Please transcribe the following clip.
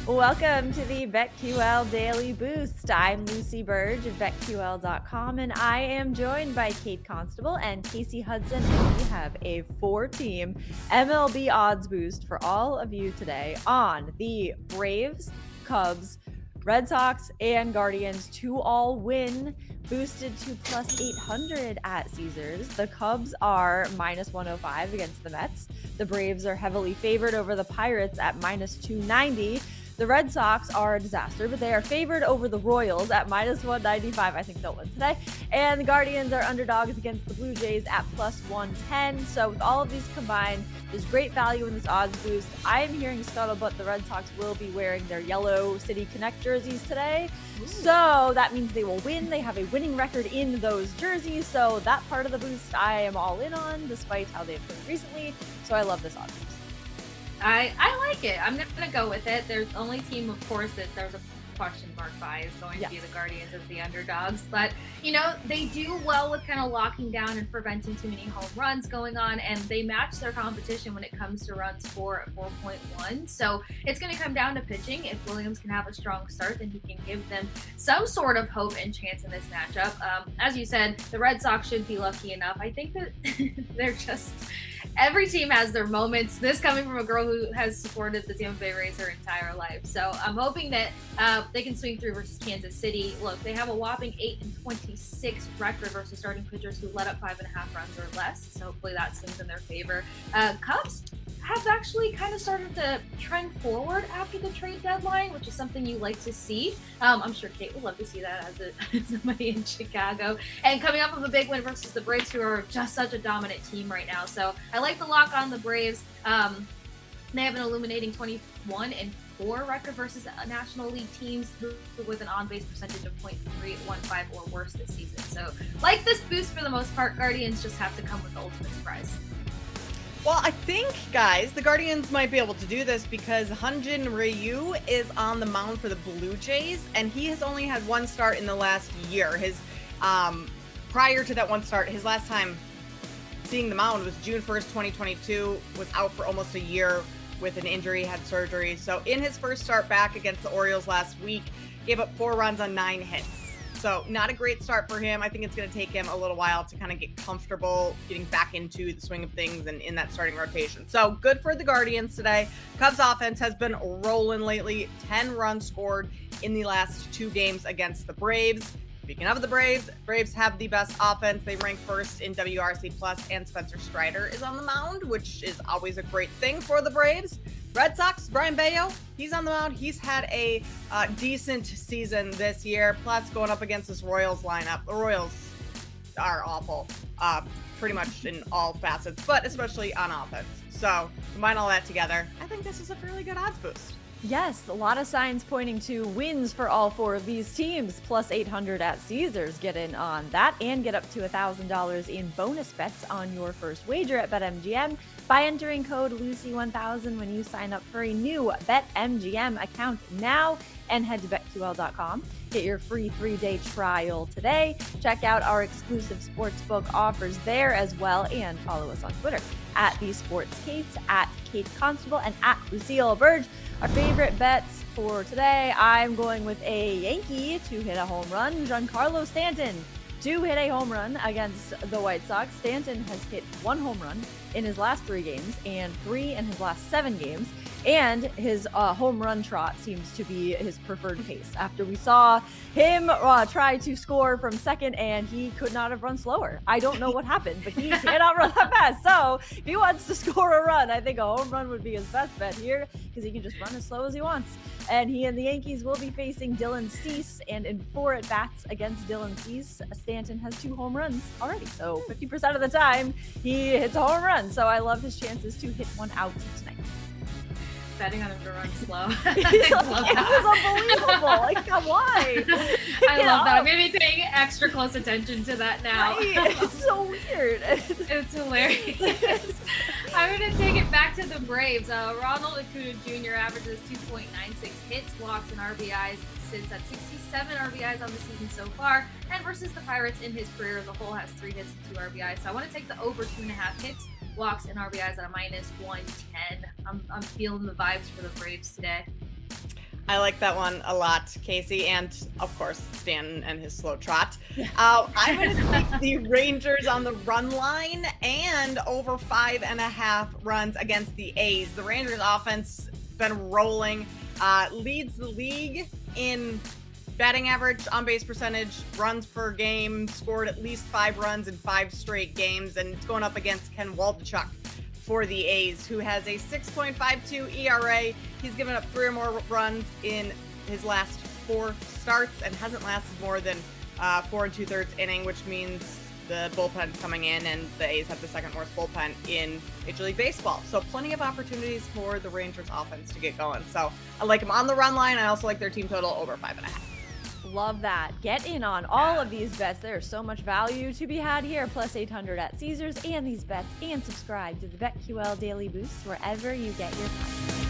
Welcome to the BetQL Daily Boost. I'm Lucy Burge of BetQL.com, and I am joined by Kate Constable and Casey Hudson, and we have a four-team MLB odds boost for all of you today on the Braves, Cubs, Red Sox, and Guardians to all win, boosted to plus 800 at Caesars. The Cubs are minus 105 against the Mets. The Braves are heavily favored over the Pirates at minus 290. The Red Sox are a disaster, but they are favored over the Royals at minus 195. I think they'll win today. And the Guardians are underdogs against the Blue Jays at plus 110. So with all of these combined, there's great value in this odds boost. I am hearing scuttlebutt the Red Sox will be wearing their yellow City Connect jerseys today. So that means they will win. They have a winning record in those jerseys. So that part of the boost I am all in on, despite how they've played recently. So I love this odds boost. I like it. I'm gonna go with it. There's the only team, of course, that there's a question mark by is going to be the Guardians as the underdogs. But they do well with kind of locking down and preventing too many home runs going on, and they match their competition when it comes to runs for at 4.1. So it's going to come down to pitching. If Williams can have a strong start, then he can give them some sort of hope and chance in this matchup. As you said, the Red Sox should be lucky enough. I think that they're just. Every team has their moments. This coming from a girl who has supported the Tampa Bay Rays her entire life. So I'm hoping that they can swing through versus Kansas City. Look, they have a whopping 8-26 record versus starting pitchers who let up 5.5 runs or less. So hopefully that swings in their favor. Cubs have actually kind of started to trend forward after the trade deadline, which is something you like to see. I'm sure Kate would love to see that as somebody in Chicago. And coming up with a big win versus the Braves, who are just such a dominant team right now. So I like the lock on the Braves. They have an illuminating 21-4 record versus National League teams with an on-base percentage of .315 or worse this season. So like this boost for the most part, Guardians just have to come with the ultimate surprise. Well, I think, guys, the Guardians might be able to do this because Hyun-Jin Ryu is on the mound for the Blue Jays, and he has only had one start in the last year. His prior to that one start, his last time seeing the mound was June 1st, 2022, was out for almost a year with an injury, had surgery. So in his first start back against the Orioles last week, gave up 4 runs on 9 hits. So not a great start for him. I think it's going to take him a little while to kind of get comfortable getting back into the swing of things and in that starting rotation. So good for the Guardians today. Cubs offense has been rolling lately. 10 runs scored in the last 2 games against the Braves. Speaking of the Braves have the best offense. They rank first in WRC plus, and Spencer Strider is on the mound, which is always a great thing for the Braves. Red Sox, Brian Bayo, he's on the mound. He's had a decent season this year, plus going up against this Royals lineup. The Royals are awful, pretty much in all facets, but especially on offense. So combine all that together, I think this is a really good odds boost. Yes, a lot of signs pointing to wins for all 4 of these teams. Plus 800 at Caesars. Get in on that and get up to $1,000 in bonus bets on your first wager at BetMGM by entering code Lucy1000 when you sign up for a new BetMGM account now, and head to BetQL.com. Get your free 3-day trial today. Check out our exclusive sportsbook offers there as well, and follow us on Twitter at @TheSportsKates, at Kate Constable, and at Lucille Burge. Our favorite bets for today, I'm going with a Yankee to hit a home run, Giancarlo Stanton to hit a home run against the White Sox. Stanton has hit 1 home run in his last 3 games and 3 in his last 7 games. And his home run trot seems to be his preferred pace. After we saw him try to score from second, and he could not have run slower. I don't know what happened, but he cannot run that fast. So if he wants to score a run, I think a home run would be his best bet here, because he can just run as slow as he wants. And he and the Yankees will be facing Dylan Cease, and in 4 at-bats against Dylan Cease, Stanton has 2 home runs already. So 50% of the time, he hits a home run. So I love his chances to hit one out tonight. Betting on him to run slow. It was unbelievable. Like, why? I love that. I'm going to be paying extra close attention to that now. Right? It's so weird. It's hilarious. I'm going to take it back to the Braves. Ronald Acuna Jr. averages 2.96 hits, walks, and RBIs. Sits at 67 RBIs on the season so far. And versus the Pirates in his career as a whole has 3 hits and 2 RBIs. So I want to take the over 2.5 hits, walks, and RBIs at a minus 110. I'm feeling the vibes for the Braves today. I like that one a lot, Casey, and of course Stan and his slow trot. I'm going to take the Rangers on the run line and over 5.5 runs against the A's. The Rangers offense been rolling, leads the league in batting average, on base percentage, runs per game, scored at least 5 runs in 5 straight games, and it's going up against Ken Waldichuk for the A's, who has a 6.52 ERA. He's given up 3 or more runs in his last 4 starts and hasn't lasted more than 4 2/3 inning, which means the bullpen's coming in, and the A's have the second worst bullpen in Major League Baseball. So plenty of opportunities for the Rangers offense to get going. So I like them on the run line. I also like their team total over 5.5. Love that. Get in on all of these bets. There's so much value to be had here. Plus 800 at Caesars and these bets. And subscribe to the BetQL Daily Boost wherever you get your podcasts.